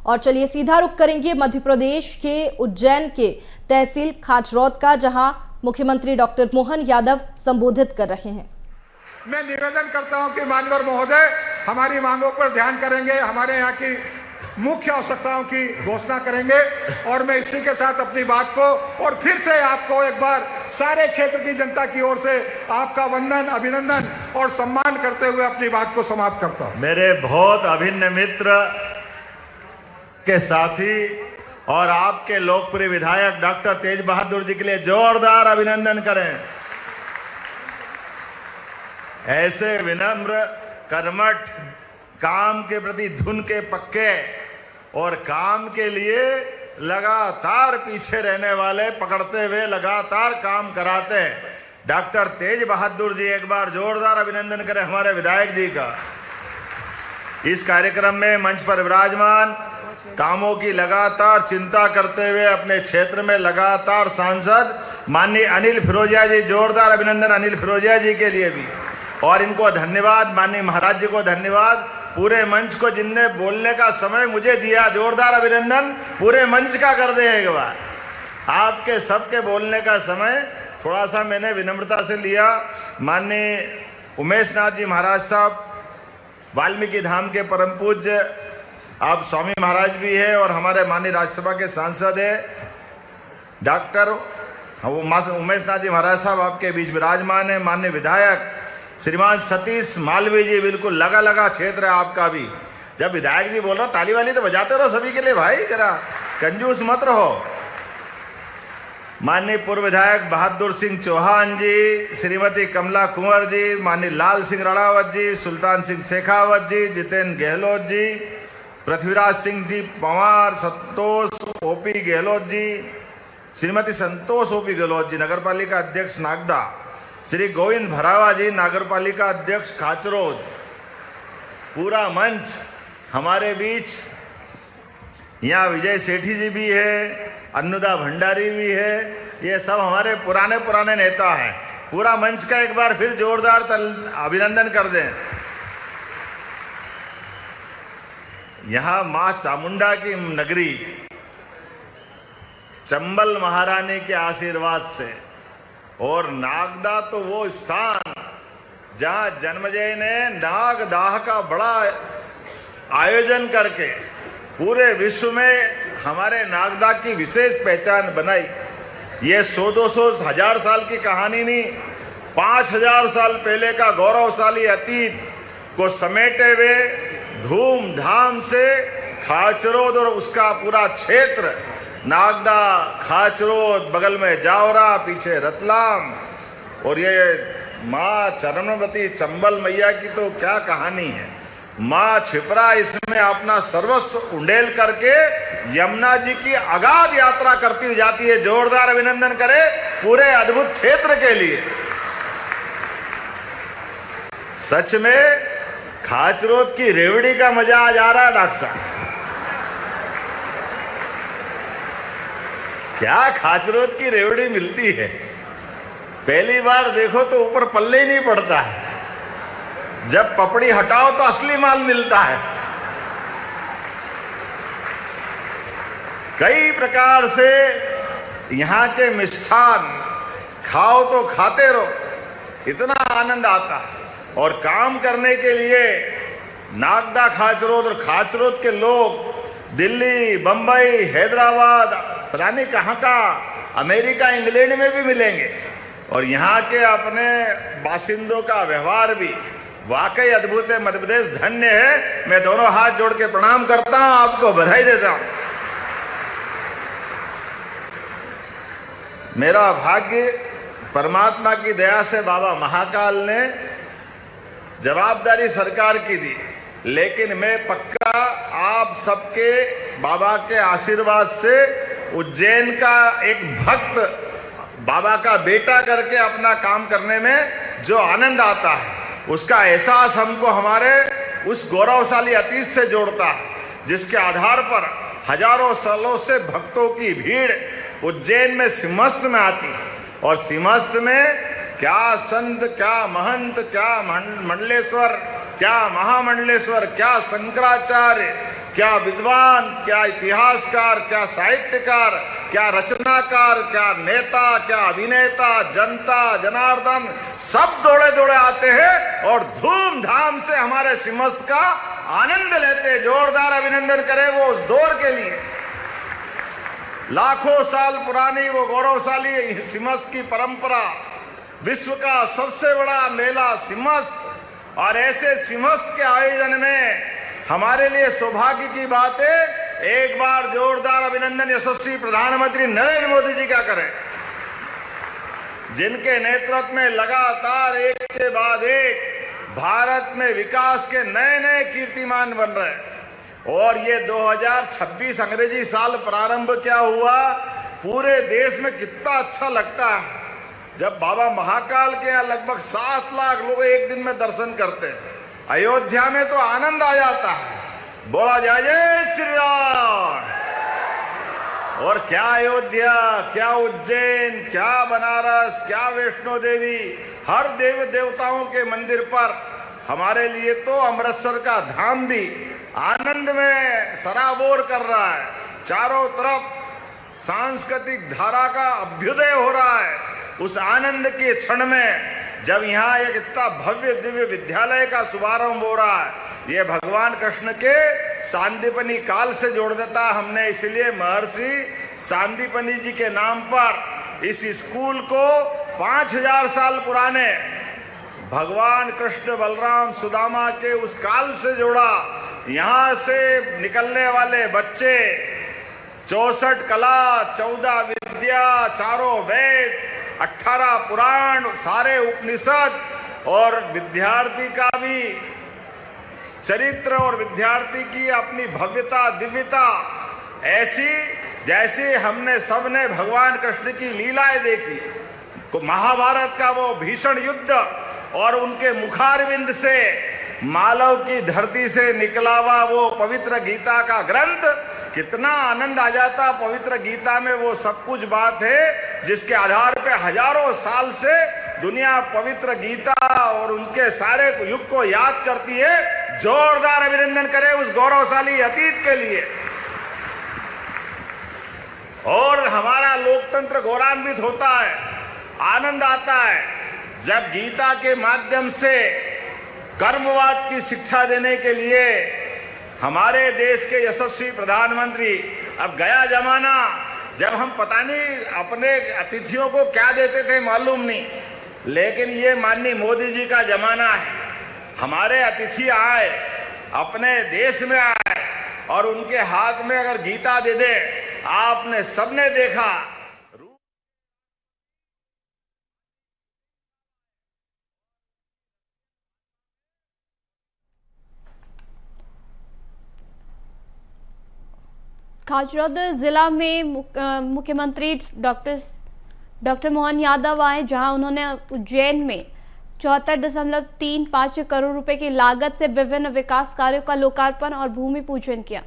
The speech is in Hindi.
और चलिए सीधा रुख करेंगे मध्य प्रदेश के उज्जैन के तहसील खाचरौद का, जहां मुख्यमंत्री डॉक्टर मोहन यादव संबोधित कर रहे हैं। मैं निवेदन करता हूं कि माननीय महोदय हमारी मांगों पर ध्यान करेंगे, हमारे यहाँ की मुख्य आवश्यकताओं की घोषणा करेंगे और मैं इसी के साथ अपनी बात को और फिर से आपको एक बार सारे क्षेत्र की जनता की ओर से आपका वंदन, अभिनंदन और सम्मान करते हुए अपनी बात को समाप्त करता हूं। मेरे बहुत अभिन्न मित्र के साथी और आपके लोकप्रिय विधायक डॉक्टर तेज बहादुर जी के लिए जोरदार अभिनंदन करें। ऐसे विनम्र, कर्मठ, काम के प्रति धुन के पक्के और काम के लिए लगातार पीछे रहने वाले, पकड़ते हुए लगातार काम कराते हैं डॉक्टर तेज बहादुर जी, एक बार जोरदार अभिनंदन करें हमारे विधायक जी का। इस कार्यक्रम में मंच पर विराजमान, कामों की लगातार चिंता करते हुए अपने क्षेत्र में लगातार सांसद माननीय अनिल फिरोजिया जी, जोरदार अभिनंदन अनिल फिरोजिया जी के लिए भी, और इनको धन्यवाद, माननीय महाराज जी को धन्यवाद, पूरे मंच को जिनने बोलने का समय मुझे दिया, जोरदार अभिनंदन पूरे मंच का कर दे एक बार। आपके सबके बोलने का समय थोड़ा सा मैंने विनम्रता से लिया। माननीय उमेश नाथ जी महाराज साहब, वाल्मीकि धाम के परम पूज्य, आप स्वामी महाराज भी है और हमारे माननीय राज्यसभा के सांसद है डॉक्टर उमेश नाथ जी महाराज साहब आपके बीच विराजमान है। माननीय विधायक श्रीमान सतीश मालवीय जी, बिल्कुल लगा लगा क्षेत्र है आपका भी। जब विधायक जी बोल रहा ताली वाली तो बजाते रहो सभी के लिए भाई, जरा कंजूस मत रहो। माननीय पूर्व विधायक बहादुर सिंह चौहान जी, श्रीमती कमला कुंवर जी, माननीय लाल सिंह राणावत जी, सुल्तान सिंह शेखावत जी, जितेंद्र गहलोत जी, पृथ्वीराज सिंह जी पंवार, संतोष ओपी गहलोत जी, श्रीमती संतोष ओपी गहलोत जी, नगरपालिका अध्यक्ष नागदा, श्री गोविंद भरावा जी, नगरपालिका अध्यक्ष खाचरौद, पूरा मंच हमारे बीच। यहाँ विजय सेठी जी भी है, अन्नुदा भंडारी भी है, ये सब हमारे पुराने नेता हैं। पूरा मंच का एक बार फिर जोरदार अभिनंदन कर दें। यहाँ मां चामुंडा की नगरी, चंबल महारानी के आशीर्वाद से, और नागदा तो वो स्थान जहां जन्मजय ने नागदाह का बड़ा आयोजन करके पूरे विश्व में हमारे नागदा की विशेष पहचान बनाई। ये 100-200 हजार साल की कहानी नहीं, 5000 साल पहले का गौरवशाली अतीत को समेटे हुए धूमधाम से खाचरौद और उसका पूरा क्षेत्र, नागदा, खाचरौद, बगल में जावरा, पीछे रतलाम, और ये माँ चरणवती चंबल मैया की तो क्या कहानी है। माँ छिपरा इसमें अपना सर्वस्व उंडेल करके यमुना जी की अगाध यात्रा करती हुई जाती है। जोरदार अभिनंदन करें पूरे अद्भुत क्षेत्र के लिए। सच में खाचरौद की रेवड़ी का मजा आ जा रहा है डॉक्टर साहब। क्या खाचरौद की रेवड़ी मिलती है, पहली बार देखो तो ऊपर पल्ले ही नहीं पड़ता है, जब पपड़ी हटाओ तो असली माल मिलता है। कई प्रकार से यहाँ के मिष्ठान खाओ तो खाते रहो, इतना आनंद आता है। और काम करने के लिए नागदा, खाचरौद और खाचरौद के लोग दिल्ली, बंबई, हैदराबाद, पता नहीं कहाँ का, अमेरिका, इंग्लैंड में भी मिलेंगे। और यहाँ के अपने बासिंदों का व्यवहार भी वाकई अद्भुत है। मध्य प्रदेश धन्य है। मैं दोनों हाथ जोड़ के प्रणाम करता हूं, आपको बधाई देता हूं। मेरा भाग्य परमात्मा की दया से बाबा महाकाल ने जवाबदारी सरकार की दी, लेकिन मैं पक्का आप सबके बाबा के आशीर्वाद से उज्जैन का एक भक्त बाबा का बेटा करके अपना काम करने में जो आनंद आता है, उसका एहसास हमको हमारे उस गौरवशाली अतीत से जोड़ता है, जिसके आधार पर हजारों सालों से भक्तों की भीड़ उज्जैन में सिंहस्थ में आती है। और सिंहस्थ में क्या संत, क्या महंत, क्या मंडलेश्वर, क्या महामंडलेश्वर, क्या शंकराचार्य, क्या विद्वान, क्या इतिहासकार, क्या साहित्यकार, क्या रचनाकार, क्या नेता, क्या अभिनेता, जनता जनार्दन सब दौड़े दौड़े आते हैं और धूमधाम से हमारे सिमस्त का आनंद लेते हैं। जोरदार अभिनंदन करें वो उस दौर के लिए। लाखों साल पुरानी वो गौरवशाली सिमस्त की परंपरा, विश्व का सबसे बड़ा मेला सिमस्त, और ऐसे सिमस्त के आयोजन में हमारे लिए सौभाग्य की बात है। एक बार जोरदार अभिनंदन यशस्वी प्रधानमंत्री नरेंद्र मोदी जी का करें, जिनके नेतृत्व में लगातार एक के बाद एक भारत में विकास के नए नए कीर्तिमान बन रहे हैं। और ये 2026 अंग्रेजी साल प्रारंभ क्या हुआ, पूरे देश में कितना अच्छा लगता है जब बाबा महाकाल के यहाँ लगभग 7 लाख लोग एक दिन में दर्शन करते हैं। अयोध्या में तो आनंद आ जाता है, बोला जाए जय श्री राम। और क्या अयोध्या, क्या उज्जैन, क्या बनारस, क्या वैष्णो देवी, हर देव देवताओं के मंदिर पर हमारे लिए तो अमृतसर का धाम भी आनंद में सराबोर कर रहा है। चारों तरफ सांस्कृतिक धारा का अभ्युदय हो रहा है। उस आनंद के क्षण में जब यहाँ एक इतना भव्य दिव्य विद्यालय का शुभारंभ हो रहा है, ये भगवान कृष्ण के सांदीपनी काल से जोड़ देता है। हमने इसलिए महर्षि सांदीपनी जी के नाम पर इस स्कूल को 5000 साल पुराने भगवान कृष्ण बलराम सुदामा के उस काल से जोड़ा। यहाँ से निकलने वाले बच्चे 64 कला, 14 विद्या, चारों वेद, 18 पुराण, सारे उपनिषद, और विद्यार्थी का भी चरित्र और विद्यार्थी की अपनी भव्यता दिव्यता ऐसी जैसे हमने सबने भगवान कृष्ण की लीलाएं देखी। महाभारत का वो भीषण युद्ध और उनके मुखारविंद से मालव की धरती से निकला हुआ वो पवित्र गीता का ग्रंथ, कितना आनंद आ जाता। पवित्र गीता में वो सब कुछ बात है जिसके आधार पे हजारों साल से दुनिया पवित्र गीता और उनके सारे युग को याद करती है। जोरदार अभिनंदन करें उस गौरवशाली अतीत के लिए। और हमारा लोकतंत्र गौरवान्वित होता है, आनंद आता है जब गीता के माध्यम से कर्मवाद की शिक्षा देने के लिए हमारे देश के यशस्वी प्रधानमंत्री, अब गया जमाना जब हम पता नहीं अपने अतिथियों को क्या देते थे मालूम नहीं, लेकिन ये माननीय मोदी जी का जमाना है। हमारे अतिथि आए, अपने देश में आए और उनके हाथ में अगर गीता दे दे, आपने सबने देखा खाचरौद जिला में मुख्यमंत्री डॉक्टर मोहन यादव आए, जहां उन्होंने उज्जैन में 74.35 करोड़ रुपए की लागत से विभिन्न विकास कार्यों का लोकार्पण और भूमि पूजन किया।